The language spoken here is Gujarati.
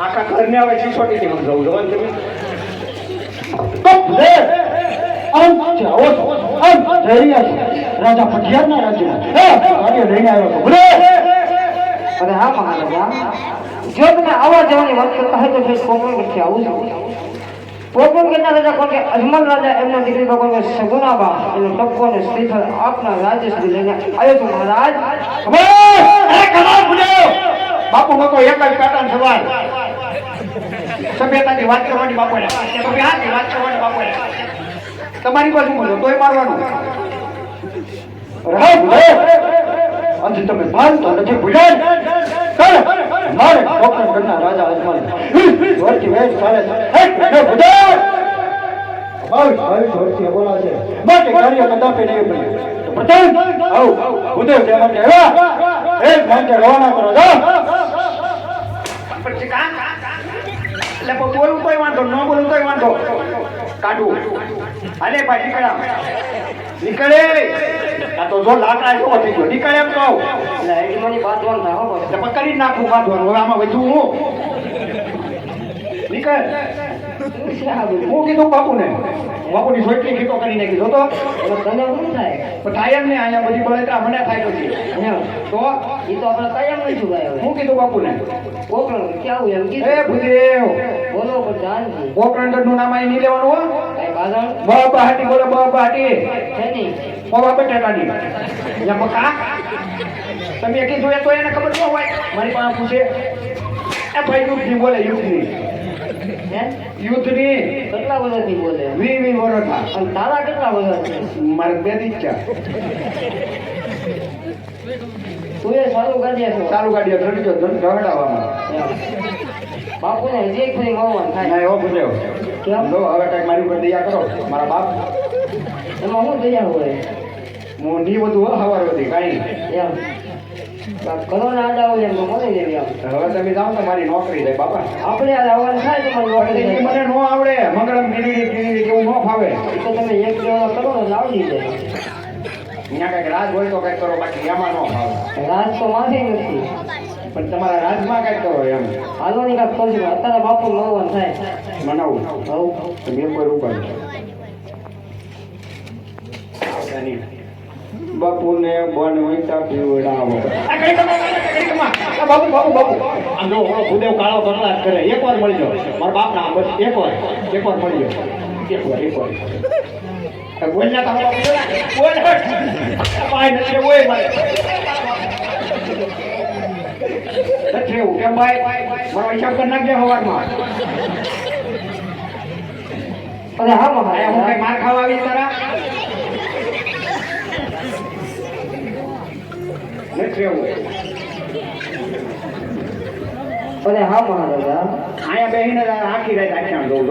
આખા ઘરને હવે સિસોટીથી સમજાવું જવાનું તમે રાજા પટિયારના રાજ્યમાં લઈને આવ્યો હતો બોલે. અરે હા મહારાજા, જો તમે આવા જવાની વાત કરતા હોય તો ફેર પોપણગઢથી આવું છું. પોપણગઢના રાજા કોણ કે અજમલ રાજા એમના દીકરી કોણ કે સગુનાબા એનો ટપ્પો અને શ્રીફળ આપના રાજ્ય સુધી લઈને આવ્યો છું મહારાજ. બાપુ નો તો એક જ પેટર્ન સવાલ સભ્યતાની વાત કરવાની બાપુને સભ્યતાની વાત કરવાની બાપુને તમારી બાજુ બોલો તોય મારવાનું આજે તમે માનતો નથી ભૂલ્યા મારે પોપણગઢના રાજા અજમલ જોરથી વેચ ચાલે છે બોલા છે માટે કાર્ય કદાપી નહીં બને પ્રધાન આવ ઉદય છે માટે એક માટે રવાના કરો જાઓ. પછી કા એટલે બોલું તોય વાંધો ન બોલું તોય વાંધો કાઢું હાલે ભાઈ નીકળે આ તો જો લાકડા જેવો થઈ ગયો નીકળે એમ કહું એટલે એની મને બાંધવાનું થાય હો એટલે પકડી જ નાખું બાંધવાનું હવે આમાં વધુ હું નીકળ હું કીધું બાપુને બાપુની સોટલી ખીતો કરી નાખી જો તો તને શું થાય? પણ થાય એમ નહીં અહીંયા બધી બળતરા મને થાય પછી તો એ તો આપણે કાયમ નહીં છુપાય હવે. હું કીધું બાપુને પોપણ ક્યાં એમ એ કીધું ભૂદેવ બોલો પ્રધાનજી. પોકરણગઢનું નામ અહીં નહીં લેવાનું હો કઈ બાદળ બહાટી બોલો બહાટી છે નહીં. પવા બટેટાની અહીંયા બકા તમે કીધું એ તો એને ખબર ન હોય મારી પાસે પૂછે એ ભાઈ યુદ્ધની બોલે યુદ્ધની હે? યુદ્ધની કેટલા વર્ષથી બોલે? 20 વર્ષના અને તારા કેટલા વર્ષથી? મારે બે દીકરા તું એ સારું ગાડી છો. ચાલુ ગાડી ધડજો ધડાવવામાં બાપુને હજી એક ફરી મળવાનું થાય. ના એવો પૂછ્યો કેમ? લો હવે કઈક મારી ઉપર દયા કરો મારા બાપ એમાં શું તૈયાર હોય હું ની બધું હવાર હતી કાંઈ એમ કરો ને આડા હોય એમ તો મળી જેવી આમ. હવે તમે જાઓ તો મારી નોકરી થાય બાપા આપણે આ આવવાનું થાય તો મને નોકરી મને થાય. ન આવડે મંગળમ ગીરી કેવું ન ફાવે એ તો તમે એક જણો કરો ને લાવડી દે. અહીંયા કઈક રાજ હોય તો કઈક કરો બાકી એમાં ન ફાવે રાજ તો માથે નથી. પણ તમારા રાજમાં કઈક કરો એમ હાલો ની કાંક કરશું અત્યારે બાપુ મળવાનું થાય. મનાવું હવ તમે કોઈ ઉપર બાપુને બન વૈતા પીવડાવો બાપુ બાપુ બાપુ આમ જો ઓળો ભૂદેવ કાળો કરલા કરે એકવાર મળી જાઓ મારા બાપ ના બસ એકવાર મળી જાઓ એકવાર બોલના તમારા બોલ ભાઈ નથી ઓય મારે નથી એવું કેમ ભાઈ મારો હિસાબ કરી નાખજે સવારમાં અરે હા હું કઈ મહારાજ માર ખાવા આવી તારા નથી એવું અરે હા મહારાજા અહીંયા બેહીને આખી રાત આખ્યા જોઉં